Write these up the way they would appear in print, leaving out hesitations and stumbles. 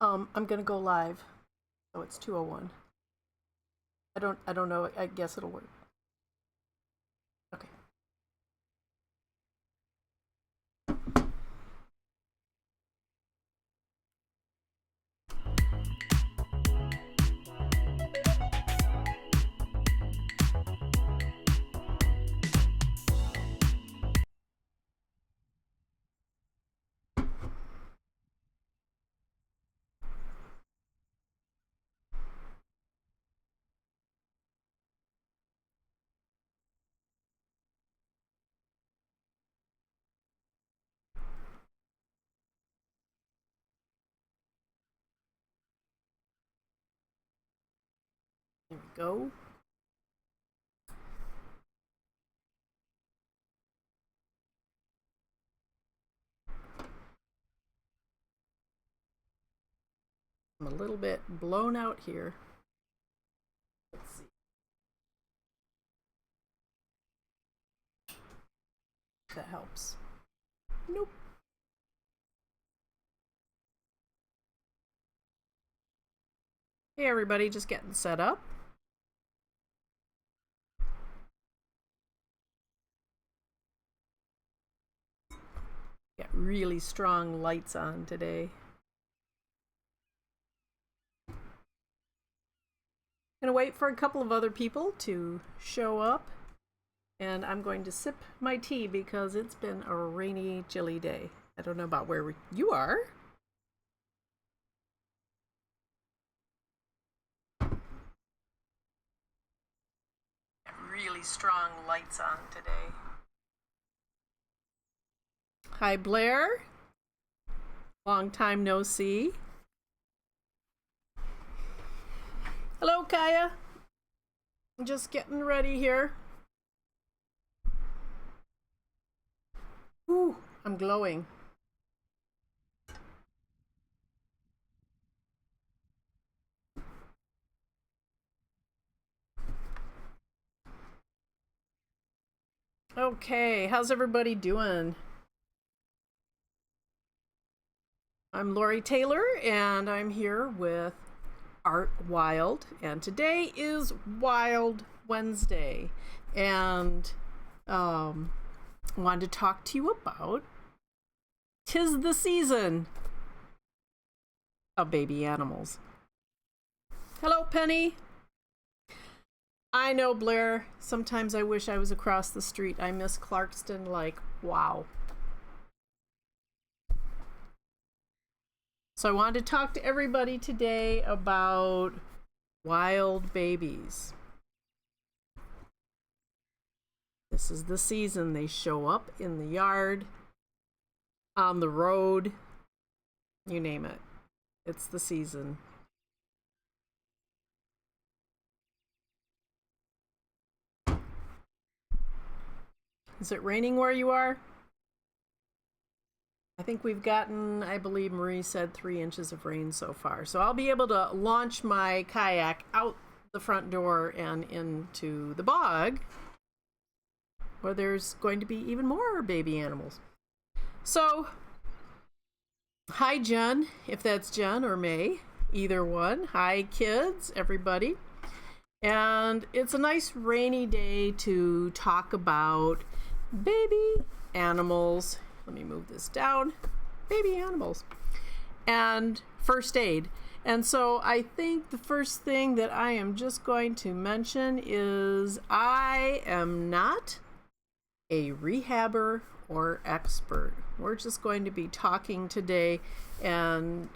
I'm gonna go live. Oh, it's 2:01. I don't know. I guess it'll work. Okay. There we go. I'm a little bit blown out here. Let's see. If that helps. Nope. Hey everybody, just getting set up. Got really strong lights on today. Gonna wait for a couple of other people to show up, and I'm going to sip my tea because it's been a rainy, chilly day. I don't know about where you are. Got really strong lights on today. Hi Blair. Long time no see. Hello, Kaya. I'm just getting ready here. Ooh, I'm glowing. Okay, how's everybody doing? I'm Lori Taylor, and I'm here with Art Wild, and today is Wild Wednesday, and I wanted to talk to you about 'tis the season of baby animals. Hello, Penny. I know, Blair. Sometimes I wish I was across the street. I miss Clarkston like wow. So I wanted to talk to everybody today about wild babies. This is the season. They show up in the yard, on the road, you name it. It's the season. Is it raining where you are? I think we've gotten, I believe Marie said 3 inches of rain so far. So I'll be able to launch my kayak out the front door and into the bog, where there's going to be even more baby animals. So, hi Jen, if that's Jen or May, either one. Hi kids, everybody. And it's a nice rainy day to talk about baby animals. Let me move this down. Baby animals and first aid. And so I think the first thing that I am just going to mention is I am not a rehabber or expert. We're just going to be talking today and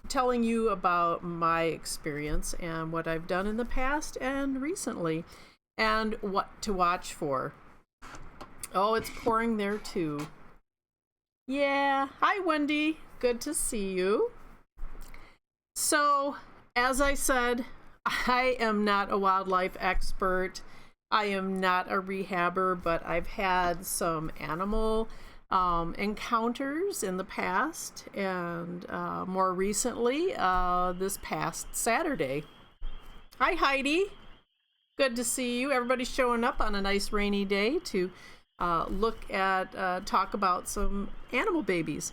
telling you about my experience and what I've done in the past and recently and what to watch for. Oh, it's pouring there too. Yeah, hi Wendy, good to see you. So, as I said, I am not a wildlife expert. I am not a rehabber, but I've had some animal encounters in the past, and more recently, this past Saturday. Hi Heidi, good to see you. Everybody's showing up on a nice rainy day to talk about some animal babies.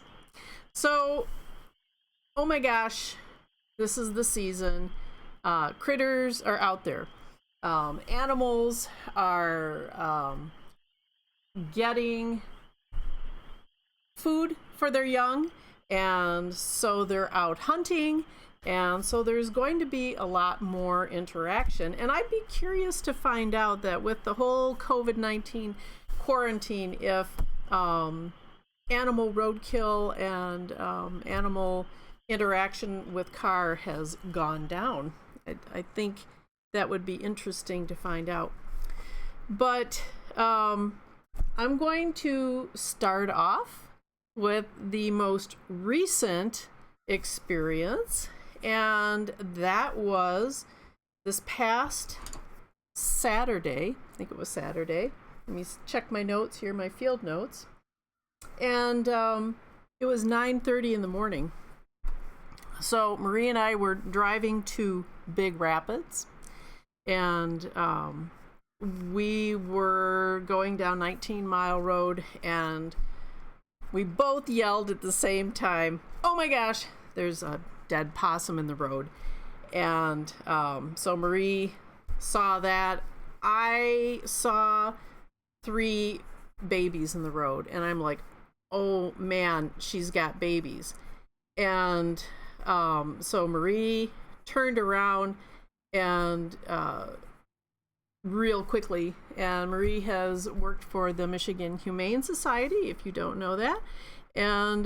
So oh my gosh, this is the season. Critters are out there. Animals are getting food for their young, and so they're out hunting, and so there's going to be a lot more interaction. And I'd be curious to find out that with the whole COVID-19 quarantine, if animal roadkill and animal interaction with car has gone down. I think that would be interesting to find out. But I'm going to start off with the most recent experience, and that was this past Saturday. I think it was Saturday. Let me check my notes here, my field notes. And it was 9:30 in the morning. So Marie and I were driving to Big Rapids, and we were going down 19 Mile Road, and we both yelled at the same time, oh my gosh, there's a dead possum in the road. And so Marie saw that. I saw 3 babies in the road, and I'm like, oh man, she's got babies. And so Marie turned around and real quickly, and Marie has worked for the Michigan Humane Society, if you don't know that. And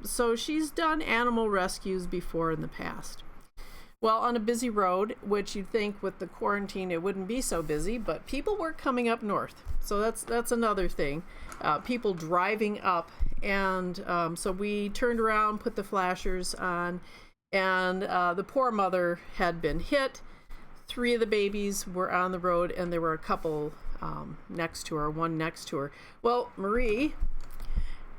so she's done animal rescues before in the past. Well, on a busy road, which you'd think with the quarantine it wouldn't be so busy, but people were coming up north. So that's another thing. People driving up. And so we turned around, put the flashers on, and the poor mother had been hit. 3 of the babies were on the road, and there were a couple next to her, one next to her. Well, Marie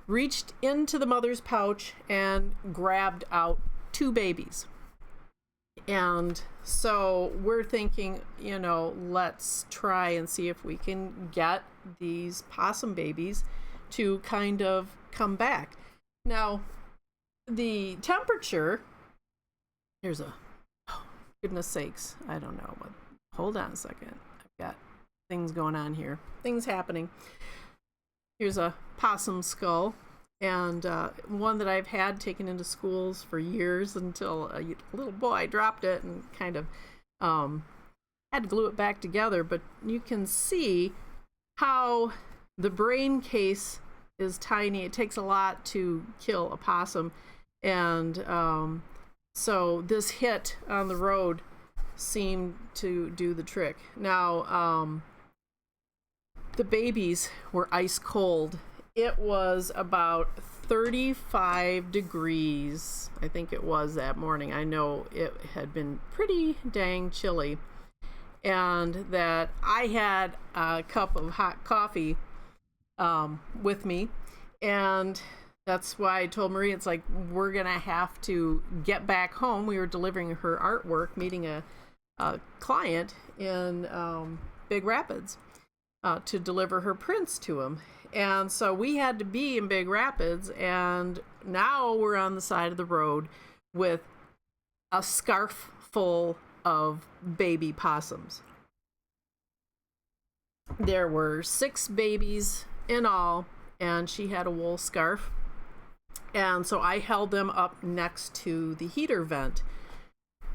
reached into the mother's pouch and grabbed out 2 babies. And so we're thinking, let's try and see if we can get these possum babies to kind of come back. Now, the temperature, goodness sakes, I don't know, but hold on a second. I've got things going on here, things happening. Here's a possum skull, and one that I've had taken into schools for years until a little boy dropped it and kind of had to glue it back together. But you can see how the brain case is tiny. It takes a lot to kill a possum, and so this hit on the road seemed to do the trick. Now, the babies were ice cold. It was about 35 degrees, I think it was that morning. I know it had been pretty dang chilly, and that I had a cup of hot coffee with me, and that's why I told Marie, it's like, we're gonna have to get back home. We were delivering her artwork, meeting a client in Big Rapids to deliver her prints to him. And so we had to be in Big Rapids, and now we're on the side of the road with a scarf full of baby possums. There were 6 babies in all, and she had a wool scarf. And so I held them up next to the heater vent.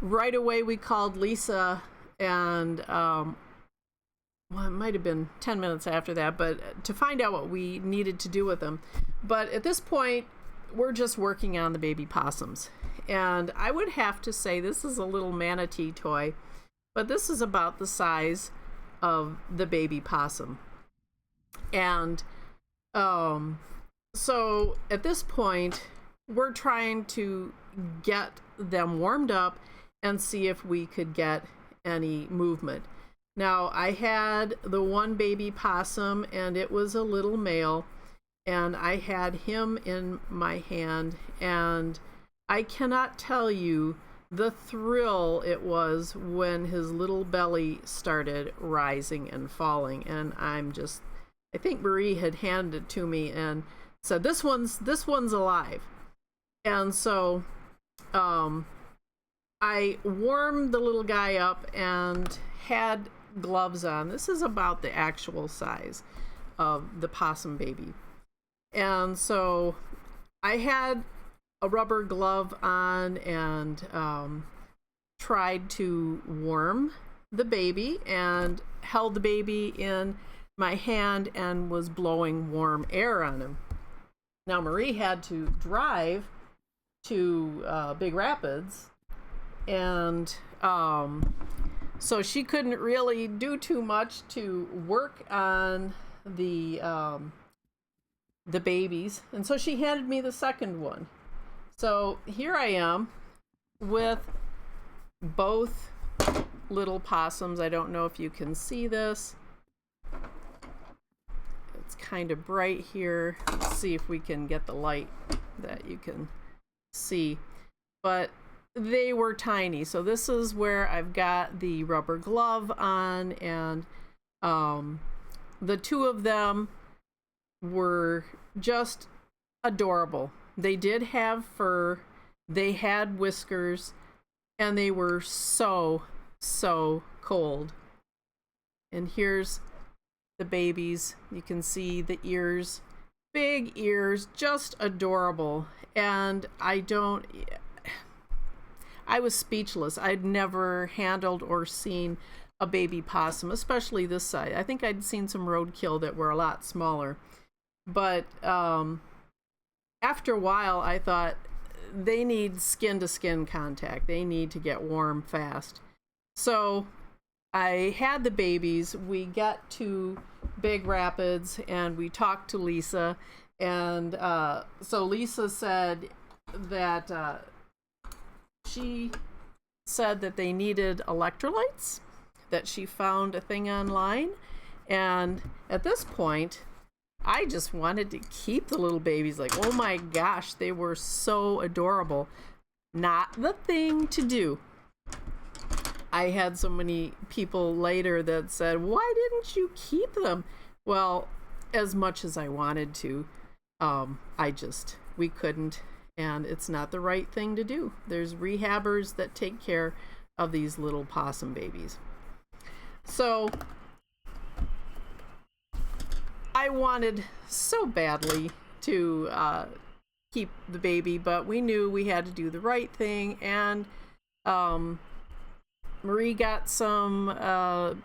Right away we called Lisa, and well, it might have been 10 minutes after that, but to find out what we needed to do with them. But at this point, we're just working on the baby possums. And I would have to say this is a little manatee toy, but this is about the size of the baby possum. And so at this point, we're trying to get them warmed up and see if we could get any movement. Now, I had the one baby possum, and it was a little male, and I had him in my hand, and I cannot tell you the thrill it was when his little belly started rising and falling. And I think Marie had handed it to me and said, this one's alive. And so I warmed the little guy up and had gloves on. This is about the actual size of the possum baby. And so I had a rubber glove on and tried to warm the baby and held the baby in my hand and was blowing warm air on him. Now Marie had to drive to Big Rapids, and so she couldn't really do too much to work on the babies, and so she handed me the second one. So here I am with both little possums. I don't know if you can see this. It's kind of bright here. Let's see if we can get the light that you can see. But they were tiny. So this is where I've got the rubber glove on, and the two of them were just adorable. They did have fur, they had whiskers, and they were so cold. And here's the babies. You can see the ears, big ears, just adorable. And I was speechless. I'd never handled or seen a baby possum, especially this size. I think I'd seen some roadkill that were a lot smaller. But after a while, I thought they need skin-to-skin contact. They need to get warm fast. So I had the babies. We got to Big Rapids and we talked to Lisa. And so Lisa said that she said that they needed electrolytes, that she found a thing online. And at this point, I just wanted to keep the little babies. Like, oh my gosh, they were so adorable. Not the thing to do. I had so many people later that said, why didn't you keep them? Well, as much as I wanted to, we couldn't, and it's not the right thing to do. There's rehabbers that take care of these little possum babies. So I wanted so badly to keep the baby, but we knew we had to do the right thing, and Marie got some of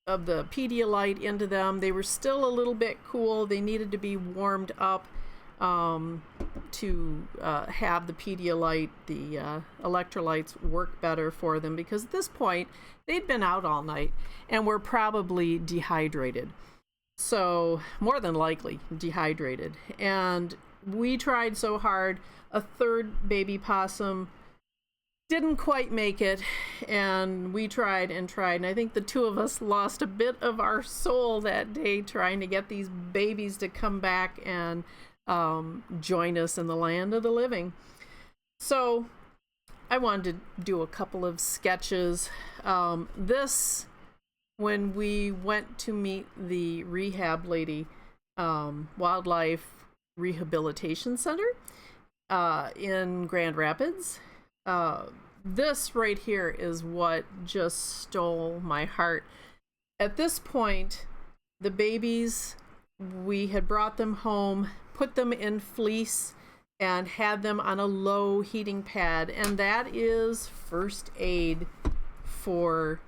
the Pedialyte into them. They were still a little bit cool. They needed to be warmed up to have the Pedialyte, the electrolytes, work better for them, because at this point they'd been out all night and were probably dehydrated. So more than likely dehydrated. And we tried so hard. A third baby possum didn't quite make it, and we tried and tried, and I think the two of us lost a bit of our soul that day trying to get these babies to come back and join us in the land of the living. So I wanted to do a couple of sketches. When we went to meet the rehab lady, Wildlife Rehabilitation Center in Grand Rapids, this right here is what just stole my heart. At this point, the babies, we had brought them home, put them in fleece, and had them on a low heating pad, and that is first aid for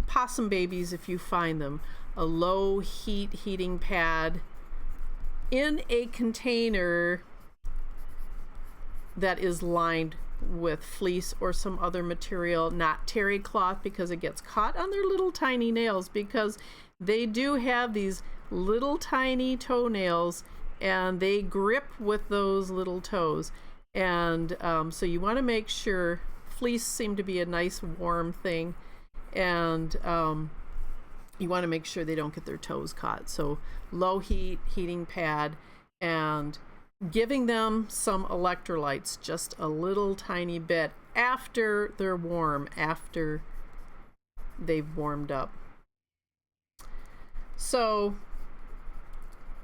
possum babies if you find them. A low heating pad in a container that is lined with fleece or some other material, not terry cloth, because it gets caught on their little tiny nails, because they do have these little tiny toenails and they grip with those little toes. And so you want to make sure, fleece seemed to be a nice warm thing, and you want to make sure they don't get their toes caught. So low heating pad, and giving them some electrolytes, just a little tiny bit after they're warm, after they've warmed up. So,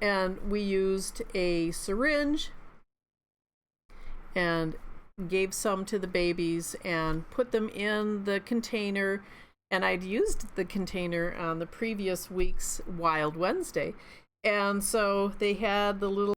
and we used a syringe, and gave some to the babies and put them in the container. And I'd used the container on the previous week's Wild Wednesday. And so they had the little